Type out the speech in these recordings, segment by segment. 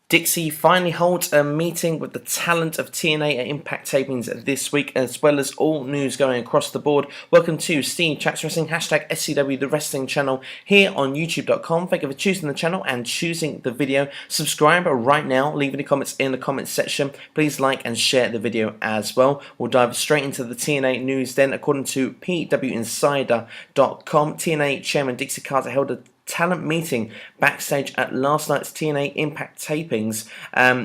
Dixie finally holds a meeting with the talent of TNA at Impact Tapings this week, as well as all news going across the board. Welcome to Steve Chats Wrestling, #SCW, the wrestling channel here on YouTube.com. Thank you for choosing the channel and choosing the video. Subscribe right now, leave any comments in the comments section. Please like and share the video as well. We'll dive straight into the TNA news then. According to PWInsider.com, TNA Chairman Dixie Carter held a talent meeting backstage at last night's TNA Impact Tapings.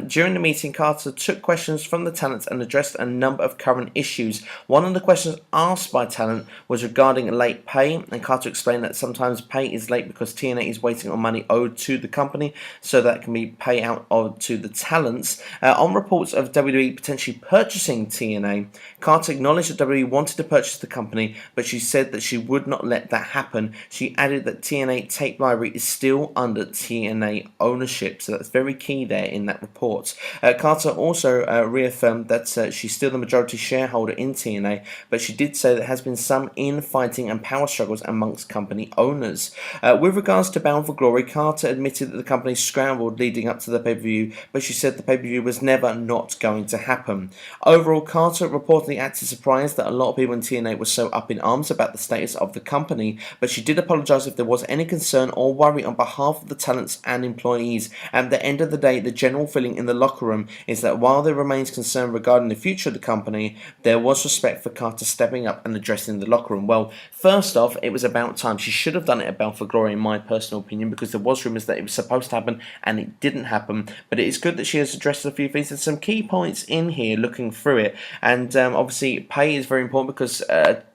During the meeting, Carter took questions from the talent and addressed a number of current issues. One of the questions asked by talent was regarding late pay, and Carter explained that sometimes pay is late because TNA is waiting on money owed to the company, so that can be paid out to the talents. On reports of WWE potentially purchasing TNA, Carter acknowledged that WWE wanted to purchase the company, but she said that she would not let that happen. She added that TNA tape library is still under TNA ownership, so that's very key there in that report. Carter also reaffirmed that she's still the majority shareholder in TNA, but she did say there has been some infighting and power struggles amongst company owners. With regards to Bound for Glory, Carter admitted that the company scrambled leading up to the pay-per-view, but she said the pay-per-view was never not going to happen. Overall, Carter reportedly acted surprised that a lot of people in TNA were so up in arms about the status of the company, but she did apologise if there was any concern or worry on behalf of the talents and employees. At the end of the day, the general feeling in the locker room is that while there remains concern regarding the future of the company, there was respect for Carter stepping up and addressing the locker room. Well, first off, it was about time. She should have done it at Bound for Glory, in my personal opinion, because there was rumours that it was supposed to happen and it didn't happen. But it is good that she has addressed a few things and some key points in here looking through it. And obviously, pay is very important because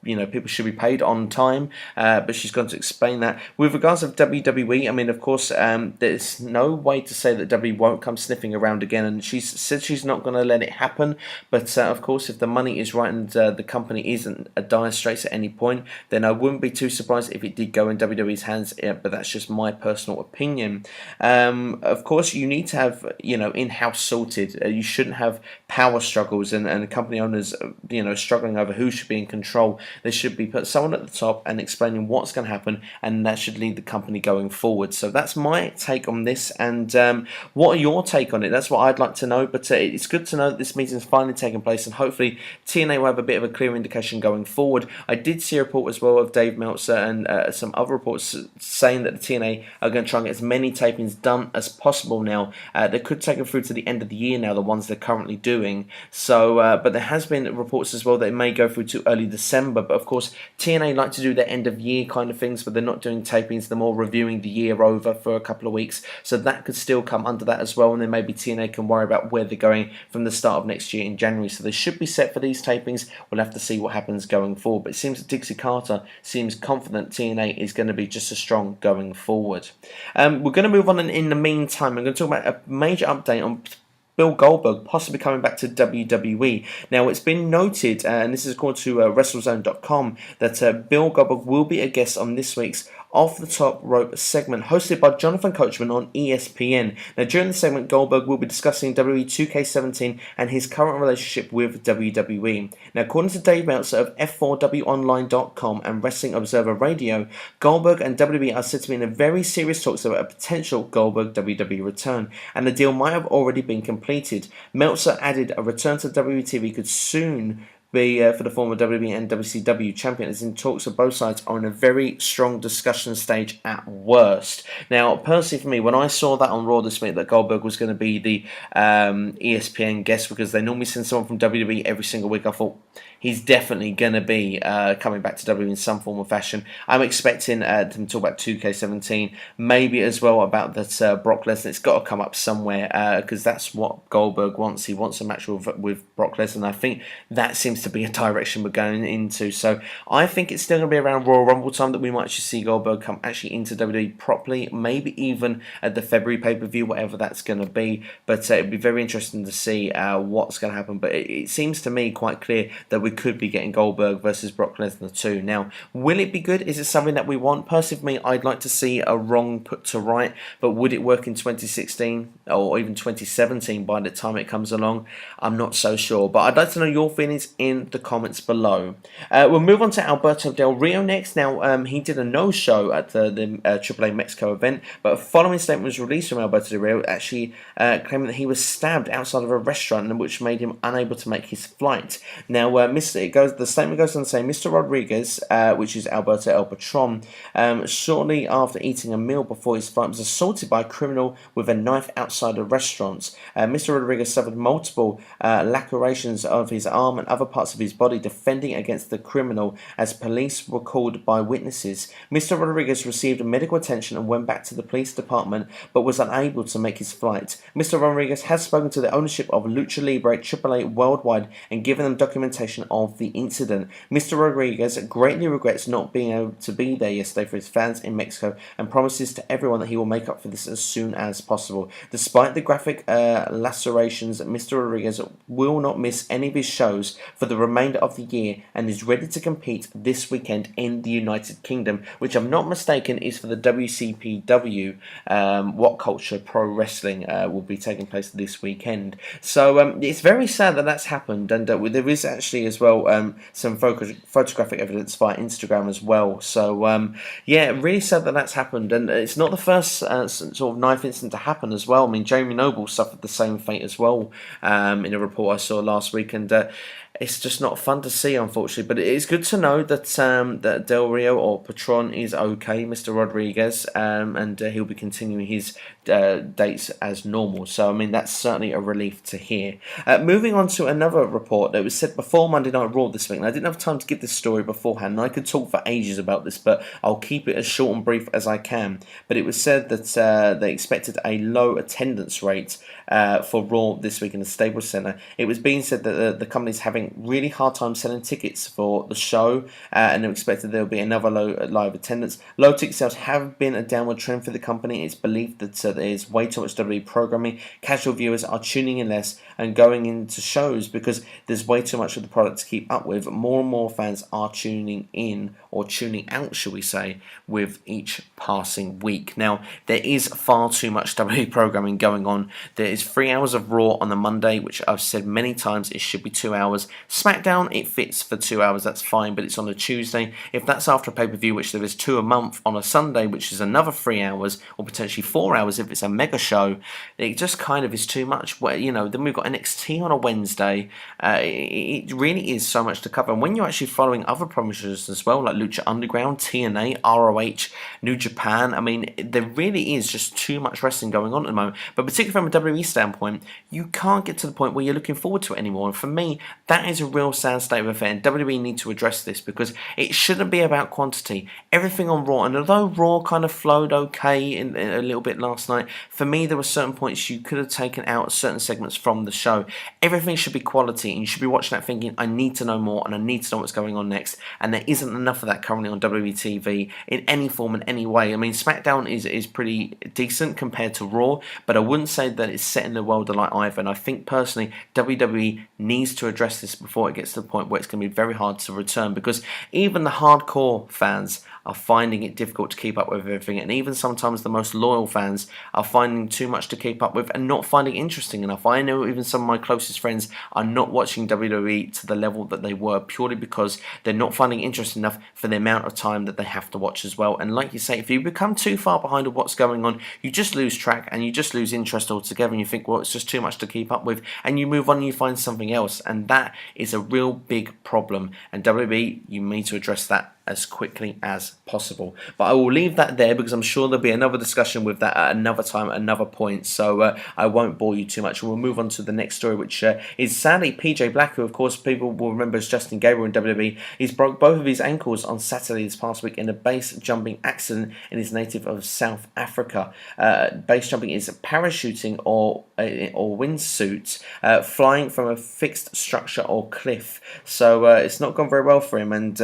people should be paid on time. But she's going to explain that. With regards to WWE, I mean, of course, there's no way to say that WWE won't come sniffing around again, and she's said she's not going to let it happen. But of course, if the money is right and the company isn't a dire straits at any point, then I wouldn't be too surprised if it did go in WWE's hands. But that's just my personal opinion. Of course, you need to have in-house sorted. You shouldn't have power struggles and company owners struggling over who should be in control. There should be someone at the top and explaining what's going to happen, and that should lead the company going forward. So that's my take on this, and what are your take on it? That's what I'd like to know. But it's good to know that this meeting is finally taking place, and hopefully TNA will have a bit of a clear indication going forward. I did see a report as well of Dave Meltzer and some other reports saying that the TNA are going to try and get as many tapings done as possible now. They could take them through to the end of the year now, the ones they're currently doing. So, but there has been reports as well that it may go through to early December. But of course, TNA like to do their end of year kind of things, but they're not doing tapings. They're more reviewing the year over for a couple of weeks. So that could still come under that as well. And then maybe TNA can worry about where they're going from the start of next year in January. So they should be set for these tapings. We'll have to see what happens going forward. But it seems that Dixie Carter seems confident TNA is going to be just as strong going forward. We're going to move on, and in the meantime, I'm going to talk about a major update on Bill Goldberg possibly coming back to WWE. Now, it's been noted, and this is according to WrestleZone.com, that Bill Goldberg will be a guest on this week's Off the Top Rope segment hosted by Jonathan Coachman on ESPN. Now, during the segment, Goldberg will be discussing WWE 2K17 and his current relationship with WWE. Now, according to Dave Meltzer of F4WOnline.com and Wrestling Observer Radio, Goldberg and WWE are said to be in a very serious talks about a potential Goldberg WWE return, and the deal might have already been completed. Meltzer added a return to WWE TV could soon be for the former WWE and WCW champion, as in talks of both sides are in a very strong discussion stage at worst. Now, personally for me, when I saw that on Raw this week that Goldberg was going to be the ESPN guest, because they normally send someone from WWE every single week, I thought he's definitely going to be coming back to WWE in some form or fashion. I'm expecting them to talk about 2K17, maybe as well about that Brock Lesnar. It's got to come up somewhere because that's what Goldberg wants. He wants a match with Brock Lesnar. I think that seems to be a direction we're going into. So I think it's still going to be around Royal Rumble time that we might actually see Goldberg come actually into WWE properly, maybe even at the February pay-per-view, whatever that's going to be. But it'd be very interesting to see what's going to happen. But it seems to me quite clear that we could be getting Goldberg versus Brock Lesnar too. Now, will it be good? Is it something that we want? Personally, for me, I'd like to see a wrong put to right, but would it work in 2016 or even 2017 by the time it comes along? I'm not so sure, but I'd like to know your feelings in in the comments below. We'll move on to Alberto Del Rio next. Now, he did a no-show at the AAA Mexico event, but a following statement was released from Alberto Del Rio, actually claiming that he was stabbed outside of a restaurant, which made him unable to make his flight. Now, the statement goes on to say, Mr. Rodriguez, which is Alberto El Patron, shortly after eating a meal before his flight, was assaulted by a criminal with a knife outside a restaurant. Mr. Rodriguez suffered multiple lacerations of his arm and other parts of his body defending against the criminal, as police were called by witnesses. Mr. Rodriguez received medical attention and went back to the police department, but was unable to make his flight. Mr. Rodriguez has spoken to the ownership of Lucha Libre AAA Worldwide and given them documentation of the incident. Mr. Rodriguez greatly regrets not being able to be there yesterday for his fans in Mexico and promises to everyone that he will make up for this as soon as possible. Despite the graphic lacerations, Mr. Rodriguez will not miss any of his shows for the remainder of the year and is ready to compete this weekend in the United Kingdom, which, if I'm not mistaken, is for the WCPW. What Culture Pro Wrestling will be taking place this weekend. So it's very sad that that's happened, and there is actually as well some photographic evidence via Instagram as well. So yeah, really sad that that's happened, and it's not the first sort of knife incident to happen as well. I mean, Jamie Noble suffered the same fate as well in a report I saw last week, and it's just not fun to see, unfortunately. But it is good to know that that Del Rio or Patron is okay, Mr. Rodriguez, and he'll be continuing his dates as normal. So, I mean, that's certainly a relief to hear. Moving on to another report that was said before Monday Night Raw this week, and I didn't have time to give this story beforehand, and I could talk for ages about this, but I'll keep it as short and brief as I can. But it was said that they expected a low attendance rate for Raw this week in the Staples Center. It was being said that the company's having really hard time selling tickets for the show, and they're expected there will be another low live attendance. Low ticket sales have been a downward trend for the company. It's believed that there is way too much WWE programming. Casual viewers are tuning in less and going into shows because there's way too much of the product to keep up with. More and more fans are tuning in, or tuning out, shall we say, with each passing week. Now, there is far too much WWE programming going on. There is 3 hours of Raw on the Monday, which I've said many times it should be 2 hours. SmackDown, it fits for 2 hours, that's fine, but it's on a Tuesday. If that's after a pay-per-view, which there is 2 a month, on a Sunday, which is another 3 hours, or potentially 4 hours if it's a mega show, it just kind of is too much. Well, you know, then we've got NXT on a Wednesday. It really is so much to cover. And when you're actually following other promotions as well, like Lucha Underground, TNA, ROH, New Japan, I mean, there really is just too much wrestling going on at the moment. But particularly from a WWE standpoint, you can't get to the point where you're looking forward to it anymore. And for me, that is a real sad state of affair. And WWE need to address this because it shouldn't be about quantity. Everything on Raw, and although Raw kind of flowed okay in a little bit last night, for me there were certain points you could have taken out certain segments from the show. Everything should be quality, and you should be watching that thinking, I need to know more and I need to know what's going on next. And there isn't enough of that currently on WWE TV in any form, in any way. I mean, SmackDown is pretty decent compared to Raw, but I wouldn't say that it's setting the world alight either. And I think personally WWE needs to address this before it gets to the point where it's going to be very hard to return, because even the hardcore fans are finding it difficult to keep up with everything, and even sometimes the most loyal fans are finding too much to keep up with and not finding it interesting enough. I know even some of my closest friends are not watching WWE to the level that they were, purely because they're not finding it interesting enough for the amount of time that they have to watch as well. And like you say, if you become too far behind of what's going on, you just lose track and you just lose interest altogether, and you think, well, it's just too much to keep up with, and you move on and you find something else, and that is a real big problem. And WWE, you need to address that as quickly as possible. But I will leave that there because I'm sure there'll be another discussion with that at another time, at another point. So I won't bore you too much. We'll move on to the next story, which is sadly PJ Black, who of course people will remember as Justin Gabriel in WWE. He's broke both of his ankles on Saturday this past week in a base jumping accident in his native of South Africa. Base jumping is parachuting or windsuit, flying from a fixed structure or cliff. So it's not gone very well for him, and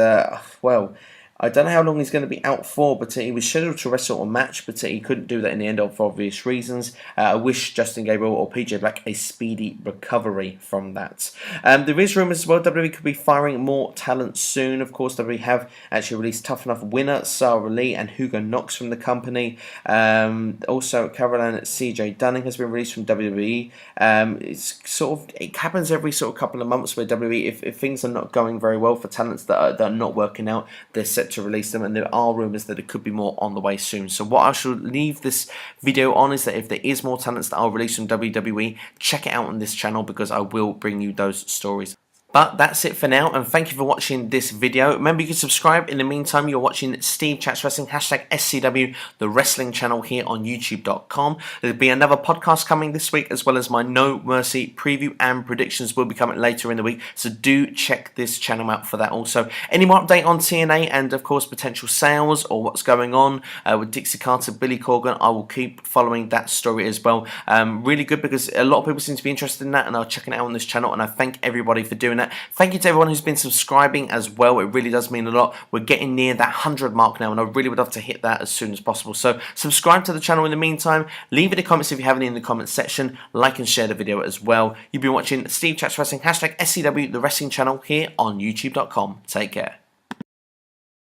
well, I don't know how long he's going to be out for, but he was scheduled to wrestle a match, but he couldn't do that in the end for obvious reasons. I wish Justin Gabriel or PJ Black a speedy recovery from that. There is rumours as well WWE could be firing more talent soon. Of course, WWE have actually released Tough Enough winner Sarah Lee and Hugo Knox from the company. Also, Caroline CJ Dunning has been released from WWE. It happens every sort of couple of months where WWE, if things are not going very well for talents that are not working out, they're set to release them, and there are rumours that it could be more on the way soon. So what I shall leave this video on is that if there is more talents that are released from WWE, check it out on this channel because I will bring you those stories. But that's it for now, and thank you for watching this video. Remember, you can subscribe. In the meantime, you're watching Steve Chats Wrestling, #SCW, the wrestling channel here on YouTube.com. There'll be another podcast coming this week, as well as my No Mercy preview and predictions will be coming later in the week. So do check this channel out for that also. Any more update on TNA and, of course, potential sales or what's going on with Dixie Carter, Billy Corgan, I will keep following that story as well. Really good because a lot of people seem to be interested in that and are checking it out on this channel, and I thank everybody for doing that. Thank you to everyone who's been subscribing as well. It really does mean a lot. We're getting near that 100 mark now, and I really would love to hit that as soon as possible. So subscribe to the channel in the meantime. Leave it in the comments if you have any in the comments section. Like and share the video as well. You've been watching Steve Chats Wrestling, #SCW, the wrestling channel here on YouTube.com. Take care.